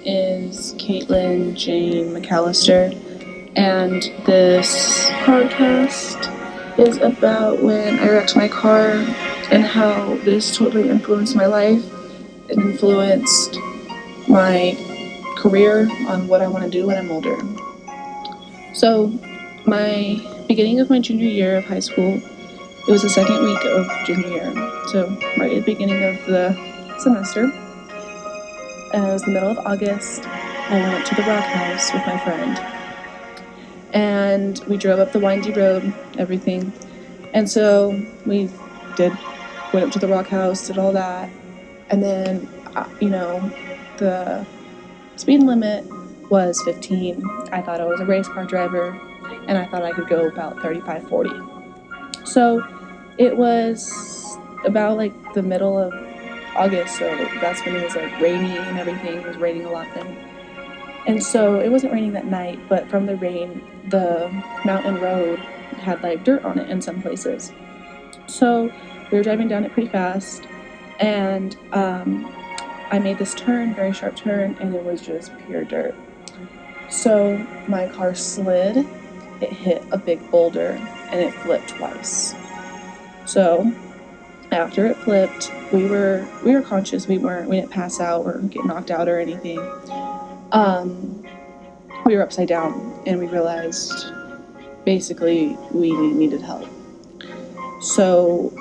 is Caitlin Jane McAllister, and this podcast is about when I wrecked my car and how this totally influenced my life. It influenced my career on what I want to do when I'm older. So, my beginning of my junior year of high school, it was the second week of junior year. So, right at the beginning of the semester, it was the middle of August. I went up to the Rock House with my friend, and we drove up the windy road, everything. And so we went up to the Rock House, did all that, and then, the speed limit was 15. I thought I was a race car driver, and I thought I could go about 35, 40. So it was about like the middle of August, so that's when it was like rainy and everything. It was raining a lot then. And so it wasn't raining that night, but from the rain, the mountain road had like dirt on it in some places. So we were driving down it pretty fast, and I made this turn, very sharp turn, and it was just pure dirt. So my car slid, it hit a big boulder, and it flipped twice. So after it flipped, we were conscious. We didn't pass out or get knocked out or anything. We were upside down, and we realized basically we needed help. So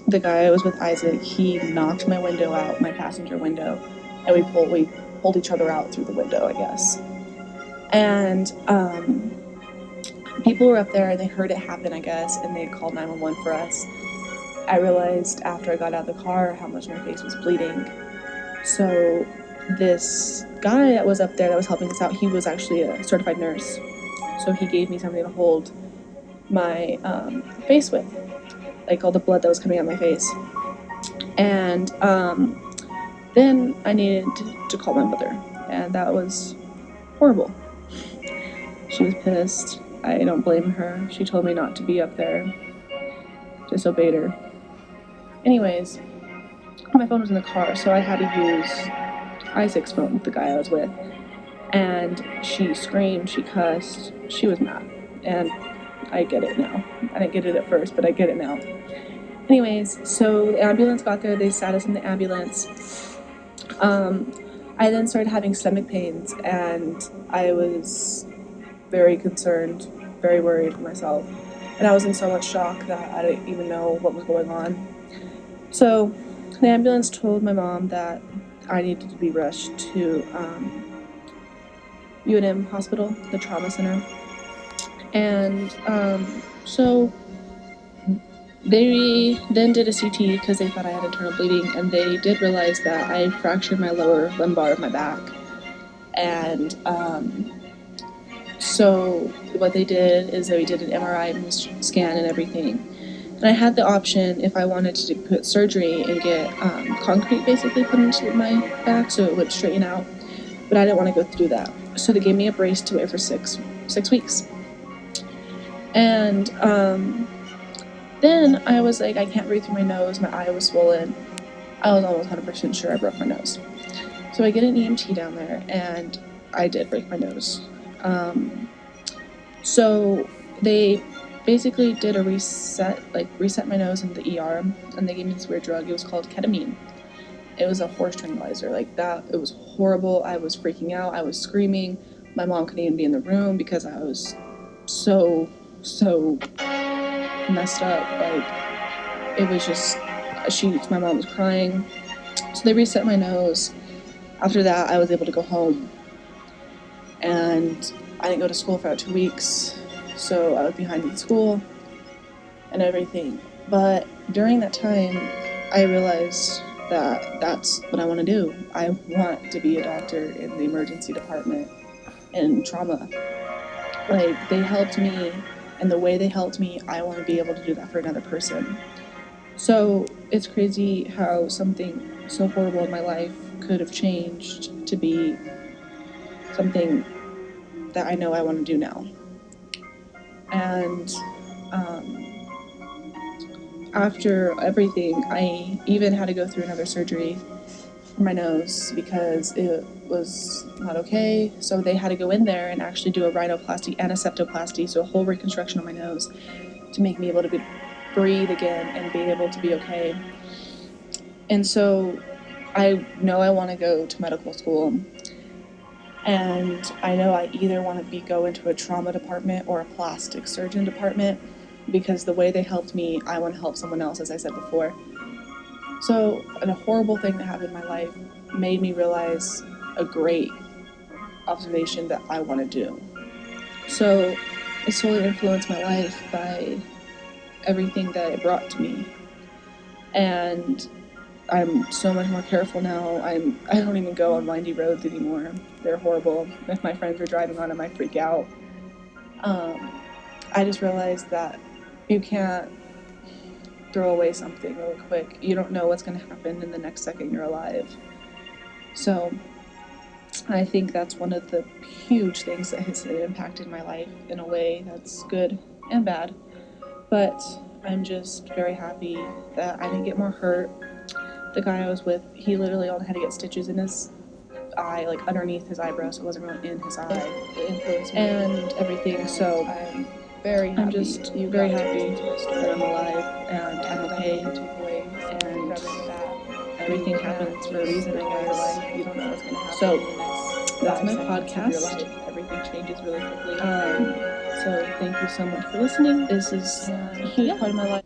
the guy I was with, Isaac, he knocked my window out, my passenger window, and we pulled each other out through the window, I guess. And people were up there, and they heard it happen, I guess, and they called 911 for us. I realized after I got out of the car how much my face was bleeding. So this guy that was up there that was helping us out, he was actually a certified nurse. So he gave me something to hold my face with, like all the blood that was coming out of my face. And then I needed to call my mother, and that was horrible. She was pissed. I don't blame her. She told me not to be up there. Disobeyed her. Anyways, my phone was in the car, so I had to use Isaac's phone with the guy I was with. And she screamed, she cussed, she was mad. And I get it now. I didn't get it at first, but I get it now. Anyways, so the ambulance got there, they sat us in the ambulance. I then started having stomach pains, and I was very concerned, very worried for myself. And I was in so much shock that I didn't even know what was going on. So the ambulance told my mom that I needed to be rushed to UNM Hospital, the trauma center. And so they then did a CT because they thought I had internal bleeding, and they did realize that I fractured my lower lumbar of my back. And so what they did is they did an MRI scan and everything. And I had the option if I wanted to put surgery and get concrete basically put into my back so it would straighten out. But I didn't want to go through that. So they gave me a brace to wear for six weeks. And then I was like, I can't breathe through my nose. My eye was swollen. I was almost 100% sure I broke my nose. So I get an EMT down there, and I did break my nose. So they basically did a reset my nose in the ER, and they gave me this weird drug. It was called ketamine. It was a horse tranquilizer, like that. It was horrible. I was freaking out. I was screaming. My mom couldn't even be in the room because I was so messed up. Like, it was just, my mom was crying. So they reset my nose. After that, I was able to go home, and I didn't go to school for about 2 weeks, so I was behind in school and everything. But during that time, I realized that that's what I want to do. I want to be a doctor in the emergency department and trauma. Like, they helped me, and the way they helped me, I want to be able to do that for another person. So it's crazy how something so horrible in my life could have changed to be something that I know I want to do now. And after everything, I even had to go through another surgery for my nose because it was not okay. So they had to go in there and actually do a rhinoplasty and a septoplasty, so a whole reconstruction of my nose to make me able to breathe again and be able to be okay. And so I know I want to go to medical school, and I know I either want to go into a trauma department or a plastic surgeon department, because the way they helped me, I want to help someone else, as I said before. So a horrible thing that happened in my life made me realize a great observation that I want to do. So it slowly influenced my life by everything that it brought to me. And I'm so much more careful now. I don't even go on windy roads anymore. They're horrible. If my friends are driving on them, I freak out. I just realized that you can't throw away something really quick. You don't know what's going to happen in the next second you're alive. So I think that's one of the huge things that has impacted my life in a way that's good and bad. But I'm just very happy that I didn't get more hurt. The guy I was with, he literally only had to get stitches in his eye, like underneath his eyebrow, so it wasn't really in his eye. It influenced me and everything. So I'm very happy. I'm just very happy that I'm alive and I'm okay. And everything happens for a reason, I guess. You don't know what's going to happen. So that's my podcast. Everything changes really quickly. So thank you so much for listening. This is a huge part of my life.